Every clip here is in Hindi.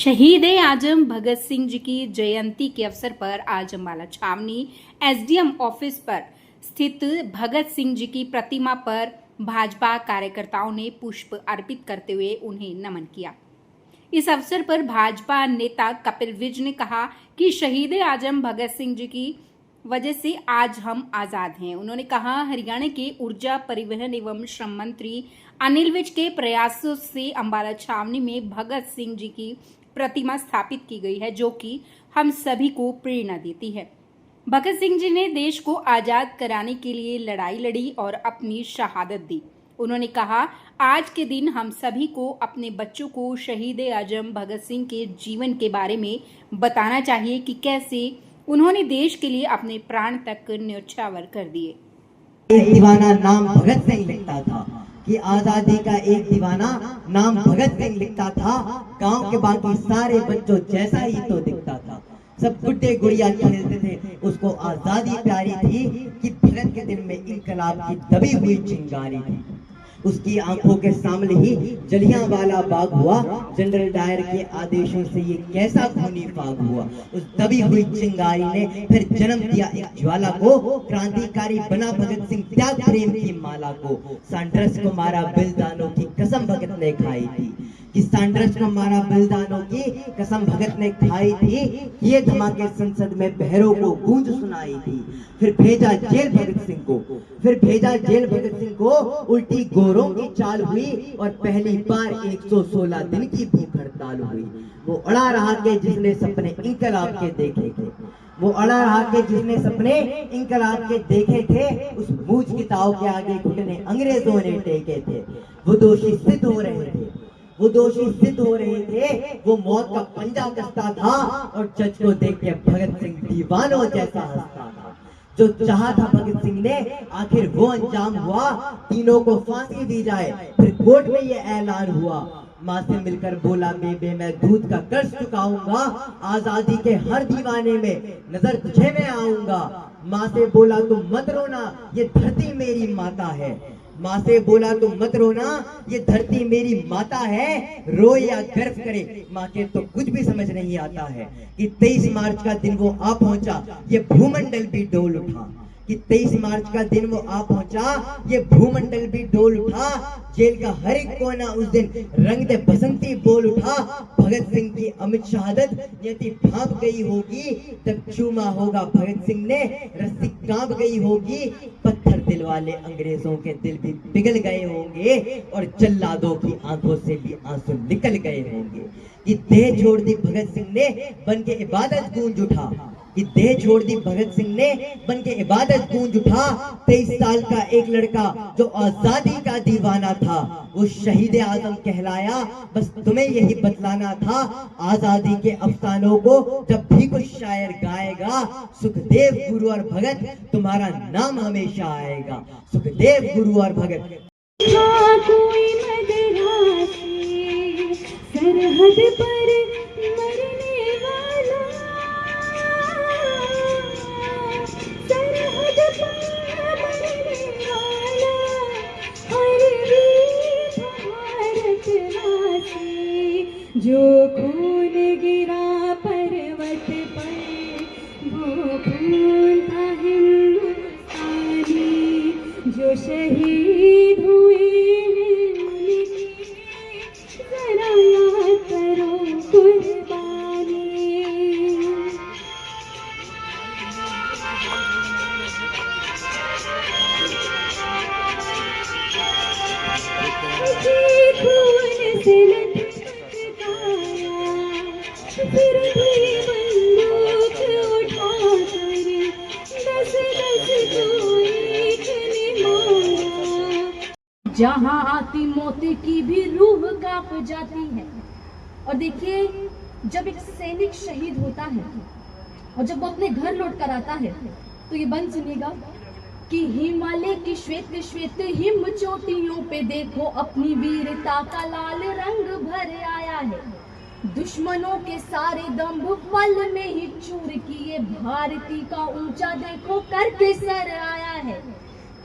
शहीद आजम भगत सिंह जी की जयंती के अवसर पर आज अम्बाला छावनी एसडीएम ऑफिस पर स्थित भगत सिंह जी की प्रतिमा पर भाजपा कार्यकर्ताओं ने पुष्प अर्पित करते हुए उन्हें नमन किया। इस अवसर पर भाजपा नेता कपिल विज ने कहा कि शहीद आजम भगत सिंह जी की वजह से आज हम आजाद हैं। उन्होंने कहा, हरियाणा के ऊर्जा परिवहन एवं श्रम मंत्री अनिल विज के प्रयासों से अम्बाला छावनी में भगत सिंह जी की प्रतिमा स्थापित की गई है, जो कि हम सभी को प्रेरणा देती है। भगत सिंह जी ने देश को आजाद कराने के लिए लड़ाई लड़ी और अपनी शहादत दी। उन्होंने कहा, आज के दिन हम सभी को अपने बच्चों को शहीद आजम भगत सिंह के जीवन के बारे में बताना चाहिए कि कैसे उन्होंने देश के लिए अपने प्राण तक न्यौछावर कर दिए। एक दीवाना नाम भगत सिंह लिखता था कि आजादी का एक दीवाना नाम भगत सिंह लिखता था। गांव के बाकी सारे बच्चों जैसा ही तो दिखता था। सब गुड्डे गुड़िया खेलते थे, उसको आजादी प्यारी थी कि भगत के दिन में इनकलाब की दबी हुई चिंगारी थी। उसकी आंखों के सामने ही जलियांवाला बाग हुआ। जनरल डायर के आदेशों से ये कैसा खूनी फाग हुआ। उस दबी हुई चिंगारी ने फिर जन्म दिया एक ज्वाला को। क्रांतिकारी बना भगत सिंह त्याग प्रेम की माला को। सांड्रस को मारा बलिदानों की कसम भगत ने खाई थी कि सांड्रस को मारा बलिदानों की कसम भगत ने खाई थी। ये धमाके संसद में बहरों को गूंज सुनाई थी। फिर भेजा जेल भगत सिंह को, फिर भेजा जेल भगत सिंह को। उल्टी गोरों की चाल हुई और पहली बार 116 दिन की भूख हड़ताल हुई। वो अड़ा रहा के जिसने सपने इंकलाब के देखे थे, वो अड़ा रहा के जिसने सपने इंकलाब के देखे थे। उस मूझ की ताव के आगे घुटने अंग्रेजों ने टेके थे। वो दोषी सिद्ध हो रहे थे, वो दोषी सिद्ध हो रहे थे। वो मौत का पंजा कसता था और जज को देख के भगत सिंह दीवानों जैसा हंसता था। जो चाहा था भगत सिंह ने आखिर वो अंजाम हुआ। तीनों को फांसी दी जाए। फिर कोर्ट में ये ऐलान हुआ। माँ से मिलकर बोला, बेबे मैं दूध का कर्ज चुकाऊंगा। आजादी के हर दीवाने में नजर तुझे में आऊंगा। माँ से बोला तुम मत रोना, ये धरती मेरी माता है। माँ से बोला तुम मत रोना, ये धरती मेरी माता है। रो या गर्व करे, माँ के तो कुछ भी समझ नहीं आता है कि 23 मार्च का दिन वो आ पहुंचा, ये भूमंडल भी डोल उठा। कि 23 मार्च का दिन वो आ पहुंचा, ये भूमंडल भी डोल उठा। जेल का हर एक कोना उस दिन रंग दे बसंती बोल उठा। भगत सिंह की अमित शहादत नियति भाप गई होगी। जब चूमा होगा भगत सिंह ने, रस्सी कांप गई होगी। पत्थर दिल वाले अंग्रेजों के दिल भी पिघल गए होंगे और जल्लादों की आंखों से भी आंसू निकल गए होंगे। कि देह छोड़ दी भगत सिंह ने बन के इबादत गूंज उठा। कि देह छोड़ दी भगत सिंह ने बन के इबादत गूंज उठा। 23 साल का एक लड़का जो आजादी का दीवाना था, वो शहीद आजम कहलाया। बस तुम्हें यही बतलाना था आजादी के अफसानों को जब भी कोई शायर गाएगा। सुखदेव, गुरु और भगत तुम्हारा नाम हमेशा आएगा। सुखदेव, गुरु और भगत। कोई सरहद पर मरने वाला, सरहद पर मरने वाला, हर वीर भारतवासी। जो खून गिरा पर्वत पर, वो खून था हिंदुस्तानी। जो शहीद हुए जहाँ आती मौत की भी रूह कांप जाती है। और देखिए, जब एक सैनिक शहीद होता है और जब वो अपने घर लौट कर आता है तो ये बंद सुनिएगा कि हिमालय की श्वेत श्वेत हिम चोटियों पे देखो अपनी वीरता का लाल रंग भर आया है। दुश्मनों के सारे दंभ पल में ही चूर किए, भारती का ऊंचा देखो करके सर आया है।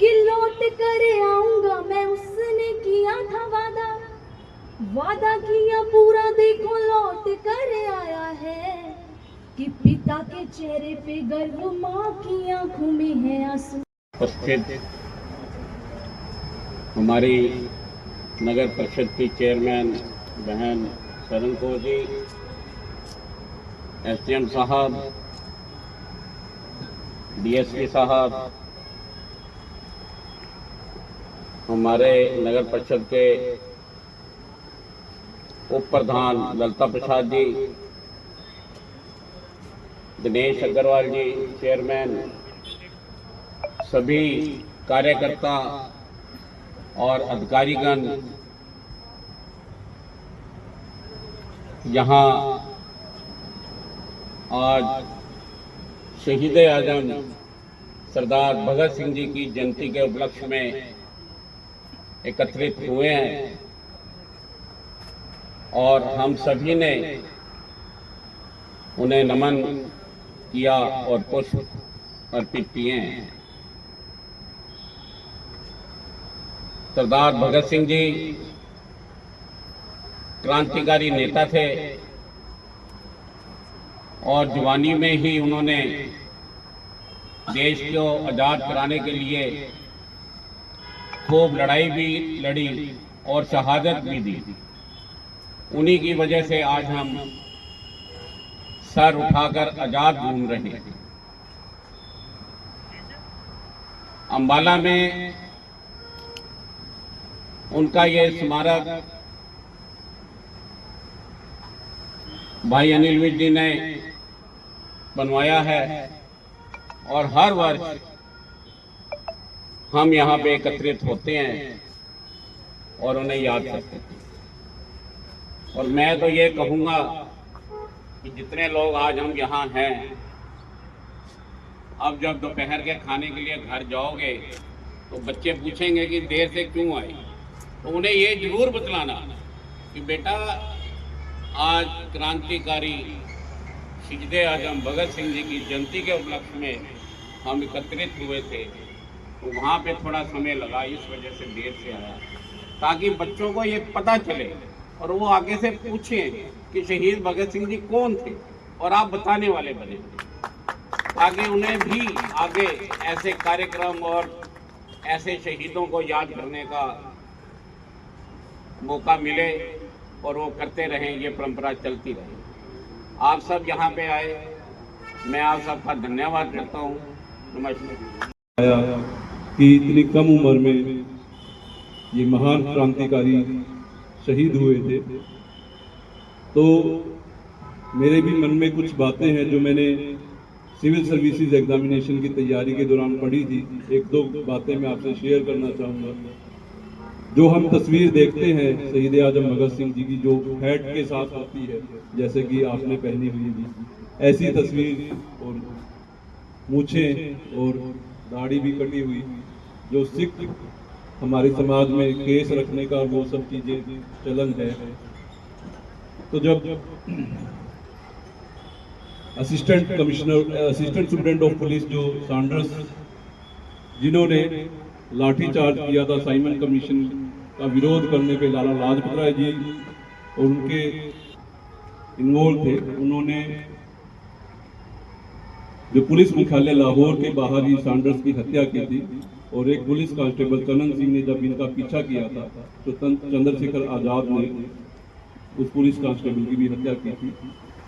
कि लौट कर आऊंगा मैं, उसने किया था वादा, वादा किया पूरा देखो लौट कर पिता के चेहरे पे गर्व, माँ की आंखों में है आंसू। उपस्थित हमारी नगर परिषद की चेयरमैन बहन शरण कौर जी, एसडीएम साहब, डीएसपी साहब, हमारे नगर परिषद के उप प्रधान ललिता प्रसाद जी, दिनेश अग्रवाल जी चेयरमैन, सभी कार्यकर्ता और अधिकारीगण यहाँ आज शहीद आजम सरदार भगत सिंह जी की जयंती के उपलक्ष्य में एकत्रित हुए हैं और हम सभी ने उन्हें नमन किया और पुष्प अर्पित किए हैं। सरदार भगत सिंह जी क्रांतिकारी नेता थे और जवानी में ही उन्होंने देश को आजाद कराने के लिए खूब लड़ाई भी लड़ी और शहादत भी दी। उन्हीं की वजह से आज हम सर उठाकर आजाद घूम रहे हैं। अंबाला में उनका ये स्मारक भाई अनिल विज जी ने बनवाया है और हर वर्ष हम यहाँ पे एकत्रित होते हैं और उन्हें याद करते हैं। और मैं तो ये कहूँगा कि जितने लोग आज हम यहाँ हैं, अब जब दोपहर के खाने के लिए घर जाओगे तो बच्चे पूछेंगे कि देर से क्यों आए, तो उन्हें ये जरूर बतलाना कि बेटा आज क्रांतिकारी शहीद आजम भगत सिंह जी की जयंती के उपलक्ष्य में हम एकत्रित हुए थे, तो वहाँ पे थोड़ा समय लगा, इस वजह से देर से आया, ताकि बच्चों को ये पता चले और वो आगे से पूछें कि शहीद भगत सिंह जी कौन थे और आप बताने वाले बने, ताकि उन्हें भी आगे ऐसे कार्यक्रम और ऐसे शहीदों को याद करने का मौका मिले और वो करते रहें, ये परंपरा चलती रहे। आप सब यहाँ पे आए, मैं आप सबका धन्यवाद करता हूँ। नमस्कार। कि इतनी कम उम्र में ये महान क्रांतिकारी शहीद हुए थे, तो मेरे भी मन में कुछ बातें हैं जो मैंने सिविल सर्विसेज एग्जामिनेशन की तैयारी के दौरान पढ़ी थी। एक दो बातें मैं आपसे शेयर करना चाहूँगा। जो हम तस्वीर देखते हैं शहीद आजम भगत सिंह जी की, जो हैट के साथ होती है, जैसे कि आपने पहनी हुई थी, ऐसी तस्वीर, और मूछें और दाढ़ी भी कटी हुई, जो सिख हमारे समाज में केस रखने का वो सब चीजें चलन है। तो जब असिस्टेंट सुप्रिटेंडेंट ऑफ पुलिस जो सैंडर्स, जिन्होंने लाठीचार्ज किया था साइमन कमीशन का विरोध करने पे, लाला लाजपत राय जी और उनके इन्वॉल्व थे, उन्होंने जो पुलिस मुख्यालय लाहौर के बाहर ही सैंडर्स की हत्या की थी, और एक पुलिस कांस्टेबल कनन सिंह ने जब इनका पीछा किया था तो चंद्रशेखर आजाद ने उस पुलिस कांस्टेबल की भी हत्या की थी।